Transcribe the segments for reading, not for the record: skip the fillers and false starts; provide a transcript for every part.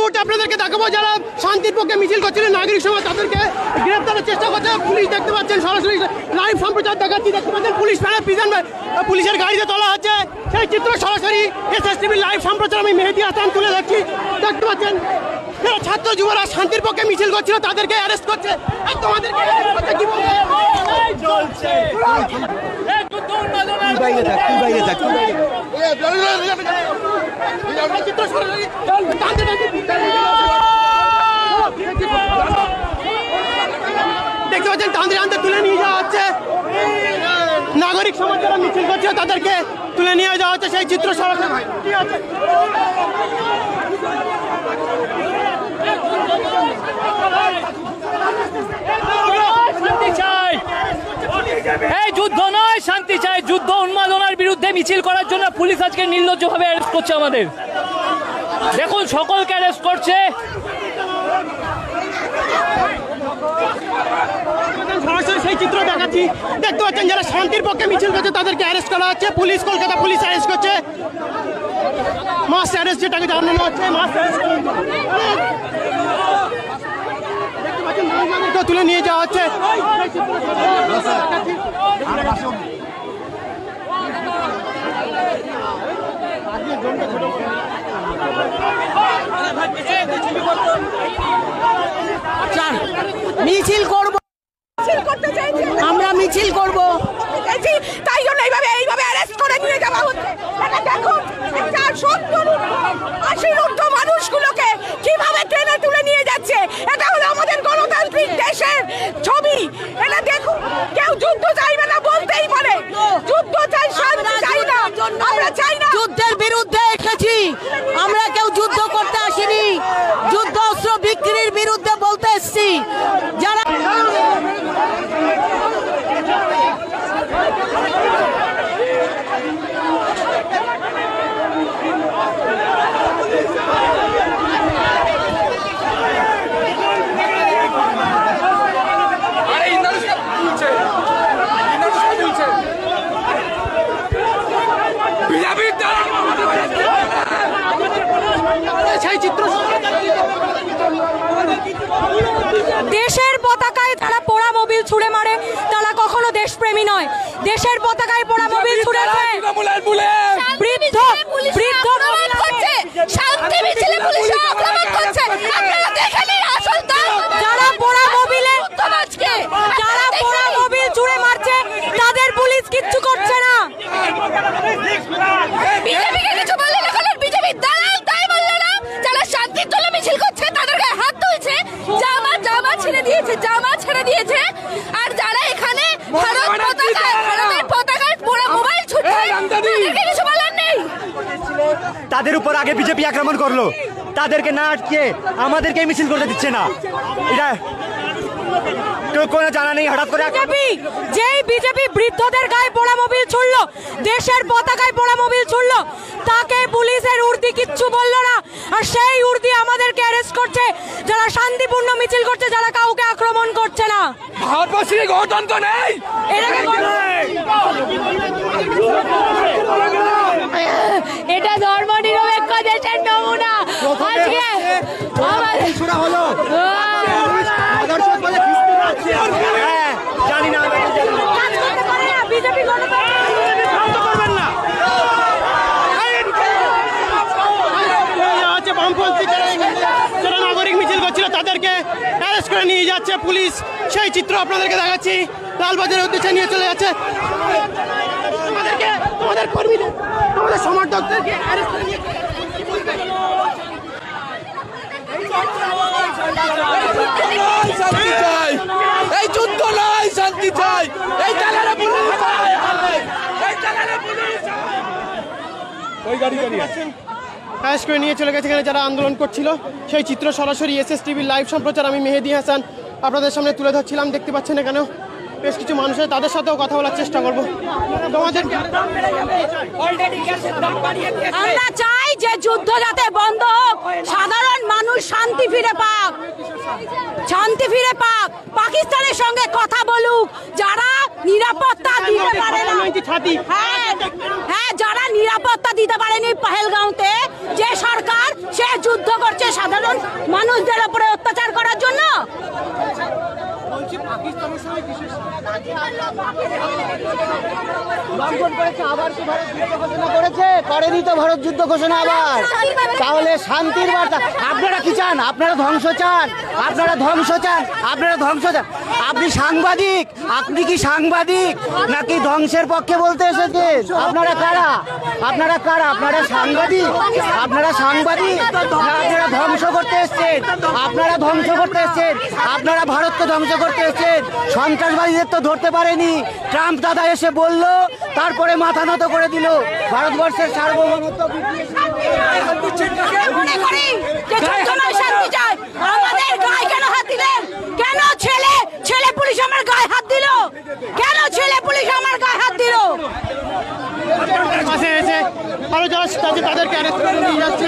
মুহূর্তে আপনাদেরকে দেখাবো যারা শান্তির পক্ষে মিছিল করছিলেন নাগরিক সমাজ তাদেরকে গ্রেফতারের চেষ্টা করছে পুলিশ। দেখতে পাচ্ছেন সরাসরি লাইভ সম্প্রচার দেখাচ্ছি। দেখতে পাচ্ছেন পুলিশ পুলিশের গাড়িতে তোলা হচ্ছে সেই চিত্র সরাসরি এসএসটিভি লাইভ সম্প্রচার আমি মেহেদী হাসান তুলে দেখছি। দেখতে পাচ্ছেন ছাত্র যুবরা শান্তির পক্ষে মিছিল করছিল তাদেরকে অ্যারেস্ট করছে। তোমাদেরকে কি বলবো চলছে দেখতে পাচ্ছেন তাদের আনতে তুলে নিয়ে যাওয়া হচ্ছে। নাগরিক সমাজ যারা মিছিল করছে তাদেরকে তুলে নিয়ে যাওয়া হচ্ছে সেই চিত্র সরাসরি। এই যুদ্ধ নয়, শান্তি চাই। যুদ্ধ উন্মাদনার বিরুদ্ধে মিছিল করার জন্য পুলিশ আজকে নির্লজ্জভাবে অ্যারেস্ট করছে আমাদের। দেখুন সকলকে অ্যারেস্ট করছে। সরাসরি সেই চিত্র দেখাচ্ছি। দেখতে পাচ্ছেন যারা শান্তির পক্ষে মিছিল করছে তাদেরকে অ্যারেস্ট করা হচ্ছে। পুলিশ কলকাতা পুলিশ অ্যারেস্ট করছে। মাস অ্যারেস্ট যেটাকে জানানো হচ্ছে মাস অ্যারেস্ট তুলে নিয়ে যাওয়া হচ্ছে। মিছিল করব, আমরা মিছিল করব, তাই জন্য এইভাবে অ্যারেস্ট করে নিয়ে যাওয়া হচ্ছে। দেখুন 70-80 ঊর্ধ্ব মানুষগুলোকে কিভাবে ট্রেনে তুলে নিয়ে যাচ্ছে। এটা হলো আমাদের গণতান্ত্রিক দেশের ছবি। এটা দেখুন, কেউ যুদ্ধ চাইবে না বলতেই পারে, যুদ্ধ চাই, শান্তি চাই না। আমরা চাই না, যুদ্ধের বিরুদ্ধে এসেছি আমরা, কেউ যুদ্ধ করতে আসেনি। যুদ্ধ অস্ত্র বিক্রির বিরুদ্ধে বলতে এসেছি। যারা দেশের পতাকায় তারা পোড়া মোবিল ছুড়ে মারে, তারা কখনো দেশপ্রেমী নয়। দেশের পতাকায় পোড়া মোবিল ছুড়েছে। বৃদ্ধ বৃদ্ধ করছে, শান্তি মিছিলে পুলিশ আক্রমণ করছে। আপনারা দেখেন আসল যারা পোড়া মোবিলে যারা পোড়া মোবিল ছুড়ে মারছে তাদের পুলিশ কিচ্ছু করছে না। বিজেপিকে কিছু বললে না, কারণ বিজেপি দালাল, তাই বললো না। যারা শান্তির জন্য মিছিল করছে তাদের গায়ে হাত তুলছে, জামা ছেড়ে দিয়েছে। আর যারা এখানে ভারতের পতাকায় পোড়া মোবাইল ছুটছে তাদেরকে কিছু বলার নেই। তাদের উপর আগে বিজেপি আক্রমণ করলো, তাদেরকে না আটকে আমাদেরকে মিছিল করতে দিচ্ছে না। এটা কোনো জানা নেই, হঠাৎ করে যেই বিজেপি বৃদ্ধদের গায়ে পোড়া মোবিল ছুড়লো, দেশের পতাকায় পোড়া মোবিল ছুড়লো, তাকে পুলিশের উর্দি কিচ্ছু বললো না। আর সেই উর্দি আমাদেরকে অ্যারেস্ট করছে, যারা শান্তিপূর্ণ মিছিল করছে, যারা কাউকে আক্রমণ করছে না। ভারতবর্ষে গণতন্ত্র নেই। এটা ধর্মনিরপেক্ষ দেশের নমুনা। আজকে জানি না বিজেপি যারা নাগরিক মিছিল করছিল তাদেরকে অ্যারেস্ট করে নিয়ে যাচ্ছে পুলিশ। সেই চিত্র আপনাদেরকে দেখাচ্ছি। লালবাজারের উদ্দেশ্যে নিয়ে চলে যাচ্ছে তোমাদের কর্মীদের, তোমাদের সমর্থকদেরকে অ্যারেস্ট করে নিয়ে এই যুদ্ধ নয়, শান্তি চাই। এই জায়গাটা পুলিশ অ্যারেস্ট করে নিয়ে চলে গেছে এখানে যারা আন্দোলন করছিল। সেই চিত্র সরাসরি এসএসটিভি লাইভ সম্প্রচার আমি মেহেদী হাসান আপনাদের সামনে তুলে ধরছিলাম। দেখতে পাচ্ছেন এখানেও বেশ কিছু মানুষের, তাদের সাথেও কথা বলার চেষ্টা করবো। আমরা চাই যে যুদ্ধ যাতে বন্ধ হোক, সাধারণ মানুষ শান্তি ফিরে পাক, পাকিস্তানের সঙ্গে কথা বলুক, যারা নিরাপত্তা দিতে পারে না। হ্যাঁ, যারা নিরাপত্তা দিতে পারেনি পহেলগাঁওতে, যে সরকার সে যুদ্ধ করছে সাধারণ আন্দোলন মানুষদের উপরে অত্যাচার করার জন্য? করেনি তো ভারত যুদ্ধ ঘোষণা আবার, তাহলে শান্তির বার্তা। আপনারা কি চান? আপনারা ধ্বংস চান, আপনারা ধ্বংস চান, আপনারা ধ্বংস চান। আপনি সাংবাদিক, আপনি কি সাংবাদিক নাকি ধ্বংসের পক্ষে বলতে এসেছেন? আপনারা কারা? আপনারা কারা? আপনারা সাংবাদিক? আপনারা সাংবাদিক না আপনারা ধ্বংস করতে এসছেন? আপনারা ধ্বংস করতে এসছেন, আপনারা ভারতকে ধ্বংস করতে এসছেন। সন্ত্রাসবাদীদের তো ধরতে পারেনি, ট্রাম্প দাদা এসে বলল, তারপরে মাথা নত করে দিল। ভারতবর্ষের সার্বভৌমত্ব মনে করি যে যন্ত্রণায় শান্তি চাই। আমাদের গায়ে কেন হাত দিলেন? কেন ছেলে পুলিশ আমার গায়ে হাত দিল? কেন ছেলে পুলিশ আমার গায়ে হাত দিল? পাশে এসে আরো যারা আছে তাদেরকে অ্যারেস্ট করে নিয়ে যাচ্ছে।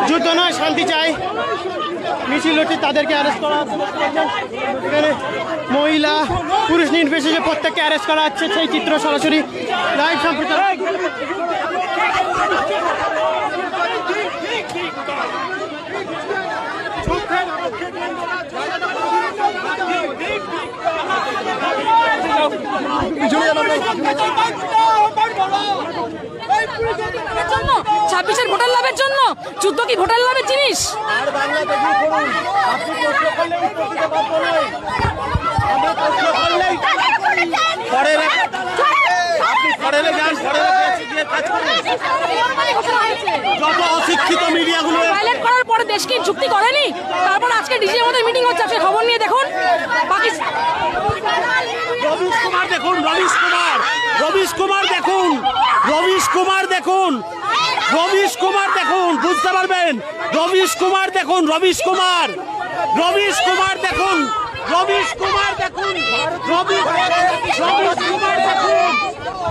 যুদ্ধ নয়, শান্তি চাই মিছিল হচ্ছে, তাদেরকে অ্যারেস্ট করা হচ্ছে। এখানে মহিলা পুরুষ নির্বিশেষে প্রত্যেককে অ্যারেস্ট করা হচ্ছে। সেই চিত্র সরাসরি লাইভ সম্প্রচার। ছাব্বিশের ভোটার লাভের জন্য যুদ্ধ কি ভোটার লাভের জিনিস? অশিক্ষিত মিডিয়াগুলো পাইলট করার পরে দেশ কি চুক্তি করেনি? তারপর আজকে ডিজির মধ্যে মিটিং হচ্ছে, আপনি খবর নিয়ে দেখুন। রবিশ কুমার দেখুন, রবিশ কুমার, রবিশ কুমার দেখুন, রবিশ কুমার দেখুন, রবিশ কুমার দেখুন, বুঝতে পারবেন। রবিশ কুমার দেখুন, রবিশ কুমার, রবিশ কুমার দেখুন, রবিশ কুমার দেখুন, রবিশ কুমার দেখুন,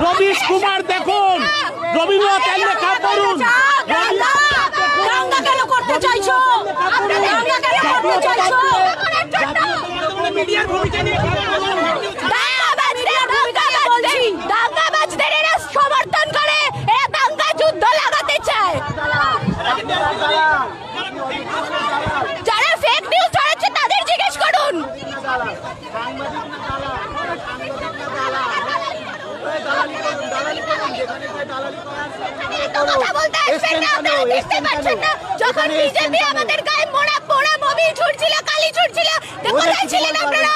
রবিশ কুমার দেখুন, রবীন্দ্রনাথের লেখা পড়ুন। দাঙ্গা কেন করতে চাইছো? দাঙ্গা কেন করতে চাইছো? মিডিয়ার ভূমিকা নিয়ে দাঙ্গাবাজদের এরা সমর্থন করে, এরা দাঙ্গা যুদ্ধ লাগাতে চায়। যারা ফেক নিউজ ছড়াচ্ছে তাদের জিজ্ঞেস করুন। যখন বিজেপি আমাদের গায়ে মোড়া পোড়া মোবিল ছুটছিল, কালি ছুটছিল, কোথায় ছিলেন আপনারা?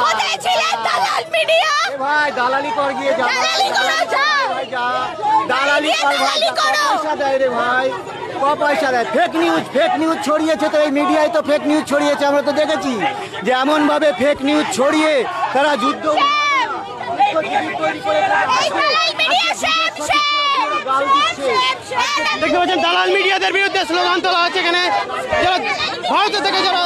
কোথায় ছিলেন দালাল মিডিয়া? ভাই দালালি কর গিয়ে যা, দালালি করো, যাও। দালালি কর ভাই, পয়সা দেয় রে ভাই, পয়সা দেয়। ফেক নিউজ ছড়িয়েছে তো, এই মিডিয়ায় তো ফেক নিউজ ছড়িয়েছে। আমরা তো দেখেছি যে এমন ভাবে ফেক নিউজ ছড়িয়ে তারা যুদ্ধ দেখতে পাচ্ছেন দালাল মিডিয়াদের বিরুদ্ধে স্লোগান তোলা হচ্ছে। এখানে যারা ভারত থেকে যারা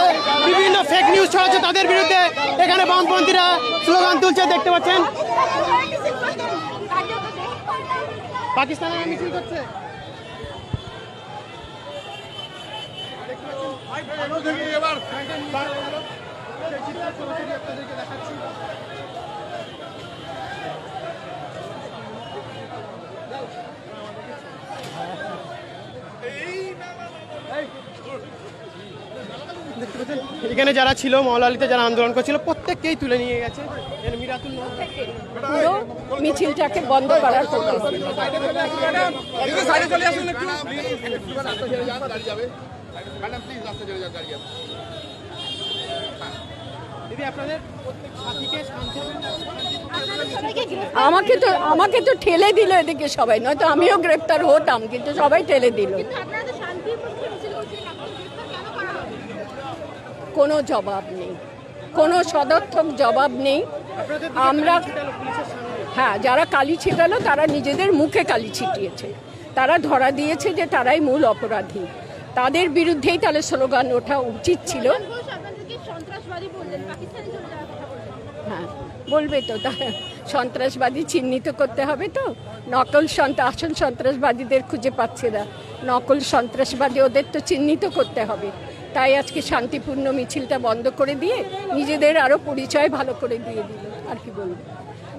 বিভিন্ন ফেক নিউজ ছড়াচ্ছে তাদের বিরুদ্ধে এখানে বামপন্থীরা স্লোগান তুলছে, দেখতে পাচ্ছেন। পাকিস্তানের মিছিল করছে। এখানে যারা ছিল মৌলালিতে যারা আন্দোলন করছিল প্রত্যেককেই তুলে নিয়ে গেছে। মিরাতুল পুরো মিছিলটাকে বন্ধ করার আমাকে তো ঠেলে দিল এদিকে সবাই, নয়তো আমিও গ্রেপ্তার হতাম, কিন্তু সবাই ঠেলে দিল। কোনো জবাব নেই, কোনো সদর্থক জবাব নেই। আমরা হ্যাঁ, যারা কালি ছিটালো তারা নিজেদের মুখে কালি ছিটিয়েছে, তারা ধরা দিয়েছে যে তারাই মূল অপরাধী। তাদের বিরুদ্ধেই তাহলে স্লোগান ওঠা উচিত ছিল। হ্যাঁ, বলবে তো, সন্ত্রাসবাদী চিহ্নিত করতে হবে, তো নকল আসল সন্ত্রাসবাদীদের খুঁজে পাচ্ছে না, নকল সন্ত্রাসবাদী ওদের তো চিহ্নিত করতে হবে। তাই আজকে শান্তিপূর্ণ মিছিলটা বন্ধ করে দিয়ে নিজেদের আরও পরিচয় ভালো করে দিয়ে দিল, আর কি বলবো।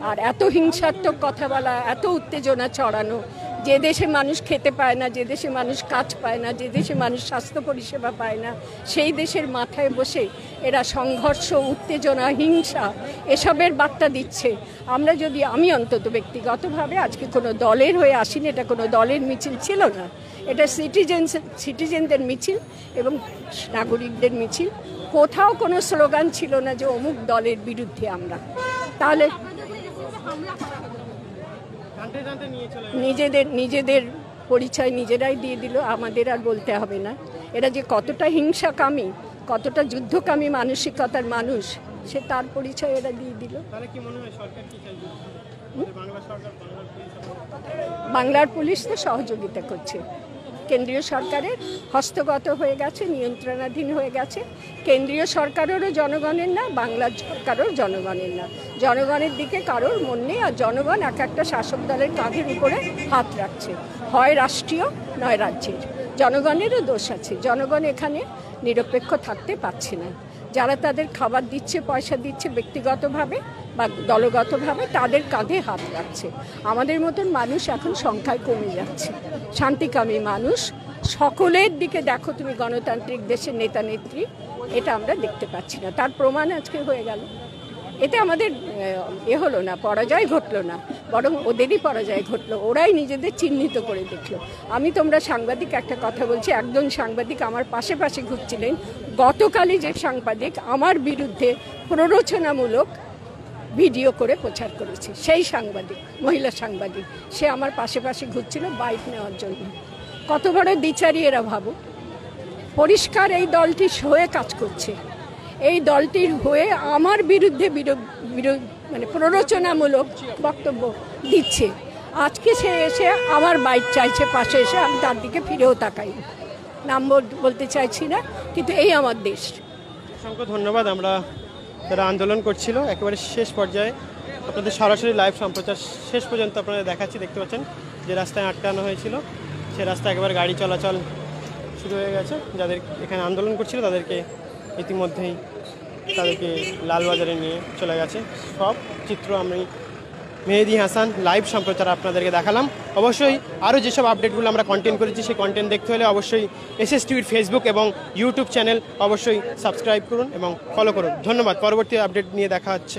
আর এত হিংসাত্মক কথা বলা, এত উত্তেজনা ছড়ানো, যে দেশে মানুষ খেতে পায় না, যে দেশে মানুষ কাজ পায় না, যে দেশে মানুষ স্বাস্থ্য পরিষেবা পায় না, সেই দেশের মাথায় বসে এরা সংঘর্ষ, উত্তেজনা, হিংসা এসবের বার্তা দিচ্ছে। আমরা যদি, আমি অন্তত ব্যক্তিগতভাবে আজকে কোনো দলের হয়ে আসিনি, এটা কোনো দলের মিছিল ছিল না, এটা সিটিজেনদের মিছিল এবং নাগরিকদের মিছিল। কোথাও কোনো স্লোগান ছিল না যে অমুক দলের বিরুদ্ধে আমরা। তাহলে নিজেদের পরিচয় নিজেরাই দিয়ে দিল, আমাদের আর বলতে হবে না। এরা যে কতটা হিংসাকামী, কতটা যুদ্ধকামী মানসিকতার মানুষ, সে তার পরিচয় এরা দিয়ে দিল। বাংলার পুলিশ তো সহযোগিতা করছে, কেন্দ্রীয় সরকারের হস্তগত হয়ে গেছে, নিয়ন্ত্রণাধীন হয়ে গেছে। কেন্দ্রীয় সরকারেরও জনগণের না, বাংলার সরকারও জনগণের না, জনগণের দিকে কারোর মন নেই। আর জনগণ এক একটা শাসক দলের কাঁধের উপরে হাত রাখছে, হয় রাষ্ট্রীয় নয় রাজ্যের। জনগণেরও দোষ আছে, জনগণ এখানে নিরপেক্ষ থাকতে পারছে না। যারা তাদের খাবার দিচ্ছে, পয়সা দিচ্ছে ব্যক্তিগতভাবে বা দলগতভাবে, তাদের কাঁধে হাত রাখছে। আমাদের মতন মানুষ এখন সংখ্যায় কমে যাচ্ছে, শান্তিকামী মানুষ সকলের দিকে দেখো তুমি, গণতান্ত্রিক দেশের নেতা নেত্রী, এটা আমরা দেখতে পাচ্ছি না। তার প্রমাণ আজকে হয়ে গেল। এতে আমাদের হলো না, পরাজয় ঘটলো না, বরং ওদেরই পরাজয় ঘটলো, ওরাই নিজেদের চিহ্নিত করে দেখলো। তোমরা সাংবাদিক, একটা কথা বলছি, একজন সাংবাদিক আমার পাশে ঘুরছিলেন গতকালই, যে সাংবাদিক আমার বিরুদ্ধে প্ররোচনামূলক ভিডিও করে প্রচার করেছে, সেই সাংবাদিক, মহিলা সাংবাদিক, সে আমার পাশে ঘুরছিল বাইক নেওয়ার জন্য। কত বড় দ্বিচারী এরা, ভাবো। পরিষ্কার এই দলটি হয়ে কাজ করছে, এই দলটির হয়ে আমার বিরুদ্ধে মানে প্ররোচনামূলক বক্তব্য দিচ্ছে। আজকে সে এসে আমার বাইক চাইছে পাশে এসে, আমি তার দিকে ফিরেও তাকাই, নাম বলতে চাইছি না, কিন্তু এই আমার দেশ। অসংখ্য ধন্যবাদ। আমরা যারা আন্দোলন করছিল একেবারে শেষ পর্যায়ে আপনাদের সরাসরি লাইভ সম্প্রচার শেষ পর্যন্ত আপনারা দেখাচ্ছি। দেখতে পাচ্ছেন যে রাস্তায় আটকানো হয়েছিল, সে রাস্তায় একেবারে গাড়ি চলাচল শুরু হয়ে গেছে। যাদের এখানে আন্দোলন করছিল তাদেরকে ইতিমধ্যেই লালবাজারে নিয়ে চলে গেছে। সব চিত্র আমি মেহেদি হাসান লাইভ সম্প্রচার আপনাদেরকে দেখালাম। অবশ্যই আরও যেসব আপডেটগুলো আমরা কন্টেন্ট করেছি, সেই কন্টেন্ট দেখতে হলে অবশ্যই এসএস টিভির ফেসবুক এবং ইউটিউব চ্যানেল অবশ্যই সাবস্ক্রাইব করুন এবং ফলো করুন। ধন্যবাদ। পরবর্তী আপডেট নিয়ে দেখা হচ্ছে।